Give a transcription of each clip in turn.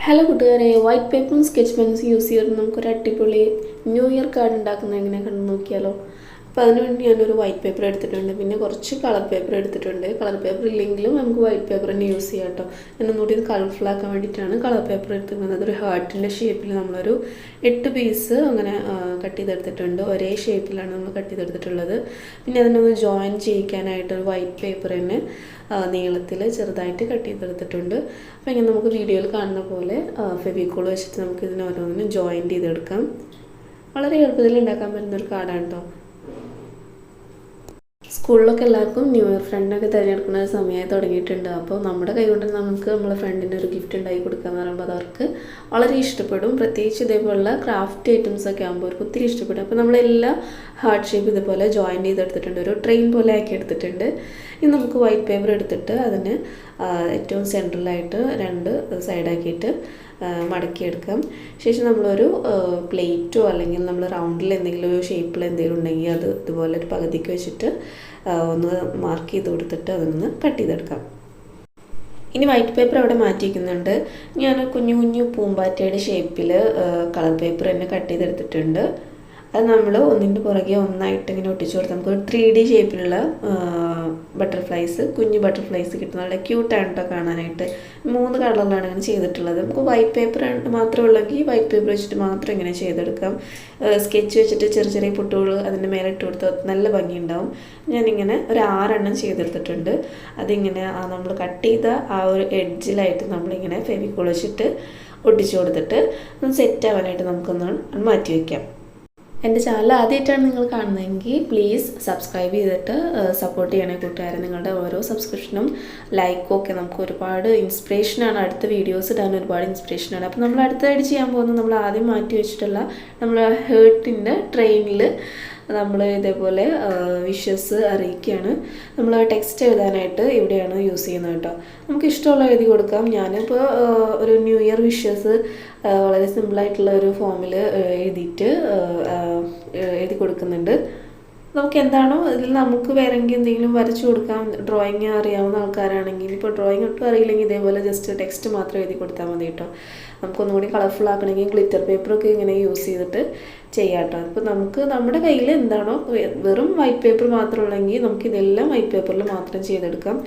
Hello കൂട്ടുകാരെ, white പേപ്പറും sketch പെൻസും use ചെയ്തിട്ട് നമുക്കൊരു അടിപൊളി ന്യൂ ഇയർ കാർഡ് ഉണ്ടാക്കുന്നത് എങ്ങനെ കണ്ടു നോക്കിയാലോ. അപ്പോൾ അതിനുവേണ്ടി ഞാനൊരു വൈറ്റ് പേപ്പർ എടുത്തിട്ടുണ്ട്, പിന്നെ കുറച്ച് കളർ പേപ്പർ എടുത്തിട്ടുണ്ട്. കളർ പേപ്പർ ഇല്ലെങ്കിലും നമുക്ക് വൈറ്റ് പേപ്പർ തന്നെ യൂസ് ചെയ്യാം കേട്ടോ. എന്നൊന്നുകൂടി ഇത് കളർഫുൾ ആക്കാൻ വേണ്ടിയിട്ടാണ് കളർ പേപ്പർ എടുത്തിട്ടുള്ളത്. അതൊരു ഹാർട്ടിൻ്റെ ഷേപ്പിൽ നമ്മളൊരു 8 പീസ് അങ്ങനെ കട്ട് ചെയ്തെടുത്തിട്ടുണ്ട്. ഒരേ ഷേപ്പിലാണ് നമ്മൾ കട്ട് ചെയ്തെടുത്തിട്ടുള്ളത്. പിന്നെ അതിനൊന്ന് ജോയിൻ ചെയ്യിക്കാനായിട്ടൊരു വൈറ്റ് പേപ്പർ തന്നെ നീളത്തിൽ ചെറുതായിട്ട് കട്ട് ചെയ്തെടുത്തിട്ടുണ്ട്. അപ്പോൾ ഇങ്ങനെ നമുക്ക് വീഡിയോയിൽ കാണുന്ന പോലെ ഫെവിക്കോൾ വെച്ചിട്ട് നമുക്ക് ഇതിന് ഓരോന്നിനും ജോയിൻ ചെയ്തെടുക്കാം. വളരെ എളുപ്പത്തിൽ ഉണ്ടാക്കാൻ പറ്റുന്നൊരു കാർഡാണ് കേട്ടോ. സ്കൂളിലൊക്കെ എല്ലാവർക്കും ന്യൂ ഇയർ ഫ്രണ്ടിനൊക്കെ തിരഞ്ഞെടുക്കുന്ന സമയമായി തുടങ്ങിയിട്ടുണ്ട്. അപ്പോൾ നമ്മുടെ കൈ കൊണ്ട് നമുക്ക് നമ്മളെ ഫ്രണ്ടിന് ഒരു ഗിഫ്റ്റ് ഉണ്ടാക്കി കൊടുക്കുക എന്ന് പറയുമ്പോൾ അത് അവർക്ക് വളരെ ഇഷ്ടപ്പെടും. പ്രത്യേകിച്ച് ഇതേപോലുള്ള ക്രാഫ്റ്റ് ഐറ്റംസ് ഒക്കെ ആകുമ്പോൾ അവർക്ക് ഒത്തിരി ഇഷ്ടപ്പെടും. അപ്പോൾ നമ്മളെല്ലാം ഹാർട്ട് ഷേപ്പ് ഇതുപോലെ ജോയിൻ ചെയ്തെടുത്തിട്ടുണ്ട്, ഒരു ട്രെയിൻ പോലെ ആക്കി എടുത്തിട്ടുണ്ട്. ഇനി നമുക്ക് വൈറ്റ് പേപ്പർ എടുത്തിട്ട് അതിന് ഏറ്റവും സെൻട്രലായിട്ട് 2 സൈഡാക്കിയിട്ട് മടക്കിയെടുക്കാം. ശേഷം നമ്മളൊരു പ്ലേറ്റോ അല്ലെങ്കിൽ നമ്മൾ റൗണ്ടിൽ എന്തെങ്കിലും ഒരു ഷേപ്പിൽ എന്തെങ്കിലും ഉണ്ടെങ്കിൽ അത് ഇതുപോലെ ഒരു പകുതിക്ക് വെച്ചിട്ട് ഒന്ന് മാർക്ക് ചെയ്ത് കൊടുത്തിട്ട് അതൊന്ന് കട്ട് ചെയ്തെടുക്കാം. ഇനി വൈറ്റ് പേപ്പർ അവിടെ മാറ്റിയിരിക്കുന്നുണ്ട്. ഞാൻ കുഞ്ഞു കുഞ്ഞു പൂമ്പാറ്റയുടെ ഷേപ്പിൽ കളർ പേപ്പർ തന്നെ കട്ട് ചെയ്തെടുത്തിട്ടുണ്ട്. അത് നമ്മൾ ഒന്നിൻ്റെ പുറകെ ഒന്നായിട്ട് ഇങ്ങനെ ഒട്ടിച്ചു കൊടുത്താൽ നമുക്കൊരു 3D ഷേപ്പിലുള്ള ബട്ടർഫ്ലൈസ്, കുഞ്ഞു ബട്ടർഫ്ലൈസ് കിട്ടും. നല്ല ക്യൂട്ടാണ് കേട്ടോ കാണാനായിട്ട്. 3 കളറിലാണ് ഇങ്ങനെ ചെയ്തിട്ടുള്ളത്. നമുക്ക് വൈറ്റ് പേപ്പർ മാത്രമേ ഉള്ളെങ്കിൽ വൈറ്റ് പേപ്പർ വെച്ചിട്ട് മാത്രം ഇങ്ങനെ ചെയ്തെടുക്കാം. സ്കെച്ച് വെച്ചിട്ട് ചെറിയ ചെറിയ പൊട്ടുകൾ അതിൻ്റെ മേലെ ഇട്ട് കൊടുത്താൽ നല്ല ഭംഗിയുണ്ടാവും. ഞാനിങ്ങനെ ഒരു 6 എണ്ണം ചെയ്തെടുത്തിട്ടുണ്ട്. അതിങ്ങനെ നമ്മൾ കട്ട് ചെയ്ത ആ ഒരു എഡ്ജിലായിട്ട് നമ്മളിങ്ങനെ ഫെവിക്കോൾ വെച്ചിട്ട് ഒട്ടിച്ചു കൊടുത്തിട്ട് ഒന്ന് സെറ്റ് ആവാനായിട്ട് നമുക്കൊന്ന് മാറ്റി വയ്ക്കാം. എൻ്റെ ചാനൽ ആദ്യമായിട്ടാണ് നിങ്ങൾ കാണുന്നതെങ്കിൽ പ്ലീസ് സബ്സ്ക്രൈബ് ചെയ്തിട്ട് സപ്പോർട്ട് ചെയ്യണേ കൂട്ടുകാരെ. നിങ്ങളുടെ ഓരോ സബ്സ്ക്രിപ്ഷനും ലൈക്കും ഒക്കെ നമുക്ക് ഒരുപാട് ഇൻസ്പിറേഷനാണ്. അടുത്ത വീഡിയോസ് ഇടാൻ ഒരുപാട് ഇൻസ്പിറേഷനാണ്. അപ്പോൾ നമ്മൾ അടുത്തതായിട്ട് ചെയ്യാൻ പോകുന്നത് നമ്മൾ ആദ്യം മാറ്റി വെച്ചിട്ടുള്ള നമ്മൾ ഹേർട്ടിൻ്റെ ട്രെയിനിൽ നമ്മൾ ഇതേപോലെ വിഷസ് അറിയിക്കുകയാണ്. നമ്മൾ ടെക്സ്റ്റ് എഴുതാനായിട്ട് ഇവിടെയാണ് യൂസ് ചെയ്യുന്നത് കേട്ടോ. നമുക്ക് ഇഷ്ടമുള്ള എഴുതി കൊടുക്കാം. ഞാനിപ്പോൾ ഒരു ന്യൂ ഇയർ വിഷസ് വളരെ സിമ്പിളായിട്ടുള്ള ഒരു ഫോമിൽ എഴുതിയിട്ട് എഴുതി കൊടുക്കുന്നുണ്ട്. നമുക്ക് എന്താണോ ഇതിൽ നമുക്ക് വേണമെങ്കിൽ എന്തെങ്കിലും വരച്ചു കൊടുക്കാം. ഡ്രോയിങ് അറിയാവുന്ന ആൾക്കാരാണെങ്കിൽ, ഇപ്പോൾ ഡ്രോയിങ് ഒട്ടും അറിയില്ലെങ്കിൽ ഇതേപോലെ ജസ്റ്റ് ടെക്സ്റ്റ് മാത്രം എഴുതി കൊടുത്താൽ മതി കേട്ടോ. നമുക്കൊന്നുകൂടി കളർഫുൾ ആക്കണമെങ്കിൽ ഗ്ലിറ്റർ പേപ്പറൊക്കെ ഇങ്ങനെ യൂസ് ചെയ്തിട്ട് ചെയ്യാം കേട്ടോ. അപ്പോൾ നമുക്ക് നമ്മുടെ കയ്യിൽ എന്താണോ, വെറും വൈറ്റ് പേപ്പർ മാത്രമുള്ളെങ്കിൽ നമുക്ക് ഇതെല്ലാം വൈറ്റ് പേപ്പറിൽ മാത്രം ചെയ്തെടുക്കാം.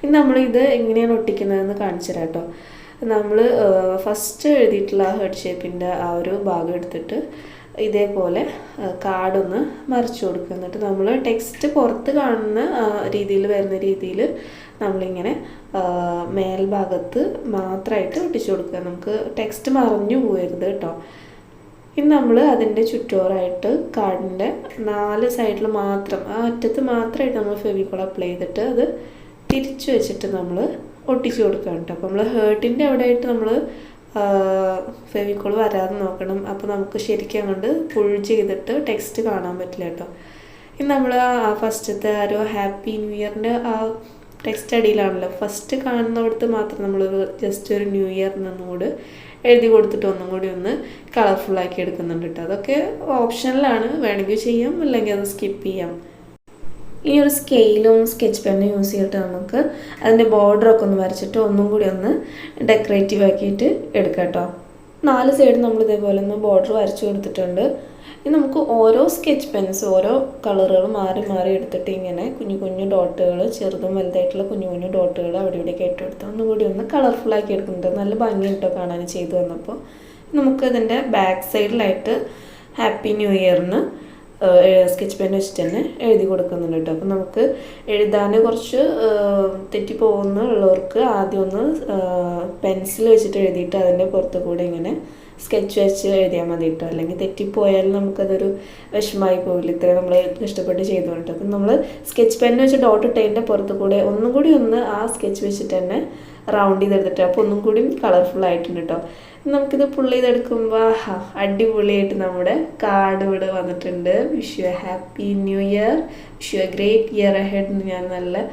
ഇനി നമ്മളിത് എങ്ങനെയാണ് ഒട്ടിക്കുന്നതെന്ന് കാണിച്ചു തരാം കേട്ടോ. നമ്മൾ ഫസ്റ്റ് എഴുതിയിട്ടുള്ള ഹെഡ് ഷേപ്പിൻ്റെ ആ ഒരു ഭാഗം എടുത്തിട്ട് ഇതേപോലെ കാർഡൊന്ന് മറിച്ച് കൊടുക്കുക. എന്നിട്ട് നമ്മൾ ടെക്സ്റ്റ് പുറത്ത് കാണുന്ന രീതിയിൽ വരുന്ന രീതിയിൽ നമ്മളിങ്ങനെ മേൽഭാഗത്ത് മാത്രമായിട്ട് ഒട്ടിച്ചു കൊടുക്കുക. നമുക്ക് ടെക്സ്റ്റ് മറഞ്ഞു പോകരുത് കേട്ടോ. ഇനി നമ്മൾ അതിൻ്റെ ചുറ്റോറായിട്ട് കാർഡിൻ്റെ 4 സൈഡിൽ മാത്രം, ആ അറ്റത്ത് മാത്രമായിട്ട് നമ്മൾ ഫെവിക്കോൾ അപ്ലൈ ചെയ്തിട്ട് അത് തിരിച്ചു വെച്ചിട്ട് നമ്മൾ ഒട്ടിച്ചു കൊടുക്കുക കേട്ടോ. അപ്പോൾ നമ്മൾ ഹേർട്ടിൻ്റെ അവിടെയായിട്ട് നമ്മൾ ഫെവിക്കോൾ വരാതെ നോക്കണം. അപ്പോൾ നമുക്ക് ശരിക്കും അങ്ങോട്ട് പുൾ ചെയ്തിട്ട് ടെക്സ്റ്റ് കാണാൻ പറ്റില്ല കേട്ടോ. ഇനി നമ്മൾ ആ ഫസ്റ്റത്തെ ഒരു ഹാപ്പി ന്യൂ ഇയറിൻ്റെ ആ ടെക്സ്റ്റ് അടിയിലാണല്ലോ, ഫസ്റ്റ് കാണുന്നിടത്ത് മാത്രം നമ്മളൊരു ജസ്റ്റ് ഒരു ന്യൂ ഇയറിനൊന്നുകൂടി എഴുതി കൊടുത്തിട്ട് ഒന്നും കൂടി ഒന്ന് കളർഫുള്ളാക്കി എടുക്കുന്നുണ്ട് കേട്ടോ. അതൊക്കെ ഓപ്ഷനിലാണ്, വേണമെങ്കിൽ ചെയ്യാം, അല്ലെങ്കിൽ അത് സ്കിപ്പ് ചെയ്യാം. ഈ ഒരു സ്കെയിലും സ്കെച്ച് പെന്നും യൂസ് ചെയ്തിട്ട് നമുക്ക് അതിൻ്റെ ബോർഡറൊക്കെ ഒന്ന് വരച്ചിട്ട് ഒന്നും കൂടി ഒന്ന് ഡെക്കറേറ്റീവ് ആക്കിയിട്ട് എടുക്കാം കേട്ടോ. 4 സൈഡ് നമ്മൾ ഇതേപോലെ ഒന്ന് ബോർഡർ വരച്ചു കൊടുത്തിട്ടുണ്ട്. ഇനി നമുക്ക് ഓരോ സ്കെച്ച് പെൻസ് ഓരോ കളറുകൾ മാറി മാറി എടുത്തിട്ട് ഇങ്ങനെ കുഞ്ഞു കുഞ്ഞു ഡോട്ടുകൾ, ചെറുതും വലുതായിട്ടുള്ള കുഞ്ഞു കുഞ്ഞു ഡോട്ടുകൾ അവിടെ ഇവിടെയൊക്കെ ഇട്ട് കൊടുത്താൽ ഒന്നും കൂടി ഒന്ന് കളർഫുള്ളാക്കി എടുക്കുന്നുണ്ട്. നല്ല ഭംഗി കേട്ടോ കാണാൻ ചെയ്തു വന്നപ്പോൾ. നമുക്ക് ഇതിൻ്റെ ബാക്ക് സൈഡിലായിട്ട് ഹാപ്പി ന്യൂ ഇയറിന് സ്കെച്ച് പെൻ വെച്ചിട്ട് തന്നെ എഴുതി കൊടുക്കുന്നുണ്ട് കേട്ടോ. അപ്പം നമുക്ക് എഴുതാൻ കുറച്ച് തെറ്റിപ്പോകുന്നുള്ളവർക്ക് ആദ്യം ഒന്ന് പെൻസിൽ വെച്ചിട്ട് എഴുതിയിട്ട് അതിൻ്റെ പുറത്ത് കൂടെ ഇങ്ങനെ സ്കെച്ച് വെച്ച് എഴുതിയാൽ മതി കേട്ടോ. അല്ലെങ്കിൽ തെറ്റിപ്പോയാൽ നമുക്കതൊരു വിഷമമായി പോകില്ല, ഇത്രയും നമ്മൾ ഇഷ്ടപ്പെട്ട് ചെയ്തുകൊണ്ട്. അപ്പം നമ്മൾ സ്കെച്ച് പെൻ വെച്ച് ഡോട്ട് ഇട്ടതിൻ്റെ പുറത്ത് കൂടെ ഒന്നും കൂടി ഒന്ന് ആ സ്കെച്ച് വെച്ചിട്ട് തന്നെ റൗണ്ട് ചെയ്തെടുത്തിട്ട് അപ്പോൾ ഒന്നും കൂടി കളർഫുൾ ആയിട്ടുണ്ട് കേട്ടോ. നമുക്കിത് പുള്ളി ചെയ്തെടുക്കുമ്പോൾ അടിപൊളിയായിട്ട് നമ്മുടെ കാർഡ് ഇവിടെ വന്നിട്ടുണ്ട്. Wish you A happy new year, wish you A great year ahead എന്ന് ഞാൻ നല്ല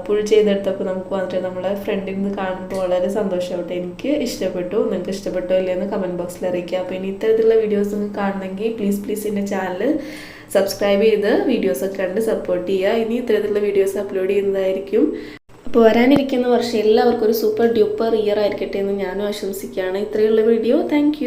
പുൾ ചെയ്തെടുത്തപ്പോൾ നമുക്ക് വന്നിട്ട് നമ്മളെ ഫ്രണ്ടിൽ നിന്ന് കാണുമ്പോൾ വളരെ സന്തോഷമാവട്ടെ. എനിക്ക് ഇഷ്ടപ്പെട്ടു. നിങ്ങൾക്ക് ഇഷ്ടപ്പെട്ടോ ഇല്ലയെന്ന് കമൻറ്റ് ബോക്സിൽ അറിയിക്കുക. അപ്പോൾ ഇനി ഇത്തരത്തിലുള്ള വീഡിയോസ് നിങ്ങൾക്ക് കാണണമെങ്കിൽ പ്ലീസ് എൻ്റെ ചാനൽ സബ്സ്ക്രൈബ് ചെയ്ത് വീഡിയോസൊക്കെ കണ്ട് സപ്പോർട്ട് ചെയ്യുക. ഇനി ഇത്തരത്തിലുള്ള വീഡിയോസ് അപ്ലോഡ് ചെയ്യുന്നതായിരിക്കും. അപ്പോൾ വരാനിരിക്കുന്ന വർഷം എല്ലാവർക്കും ഒരു സൂപ്പർ ഡ്യൂപ്പർ ഇയർ ആയിരിക്കട്ടെ എന്ന് ഞാനും ആശംസിക്കുകയാണ്. ഇത്രയുള്ള വീഡിയോ. താങ്ക്